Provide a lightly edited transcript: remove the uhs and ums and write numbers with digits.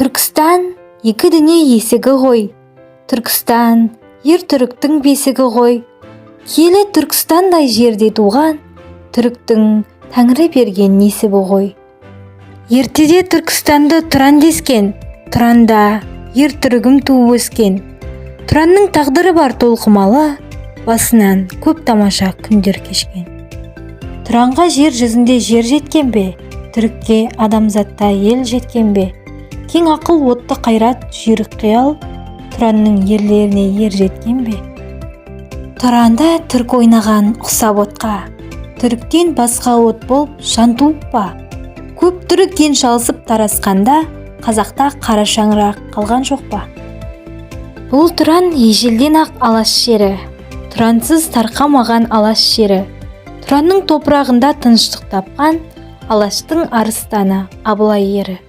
Түркістан екі дүние есігі ғой. Түркістан ер түріктің бесігі ғой. Киелі Түркістандай жерде туған, түріктің Тәңірі берген несібі ғой. Ертеде Түркістанды Тұран дескен, Тұранда ер түрігім туып өскен. Тұранның тағдыры бар толқымалы, басынан көп тамаша күндер кешкен. Тұранға жер жүзінде жер жеткен бе, түрікке адамзатта ел жеткен бе? Кең ақыл отты қайрат жүйрік қиял, Тұранның ерлеріне ер жеткен бе? Тұранда түрк ойнаған ұқсап отқа, түріктен басқа от болып жан туып па? Көп түрік ен шалысып тарасқанда, қазақта қара шаңырақ қалған жоқ па? Бұл Тұран ежелден ақ алаш жері, Тұрансыз тарқамаған алаш жері. Тұранның топырағында тыныштық тапқан алаштың арыстаны Абылай ері.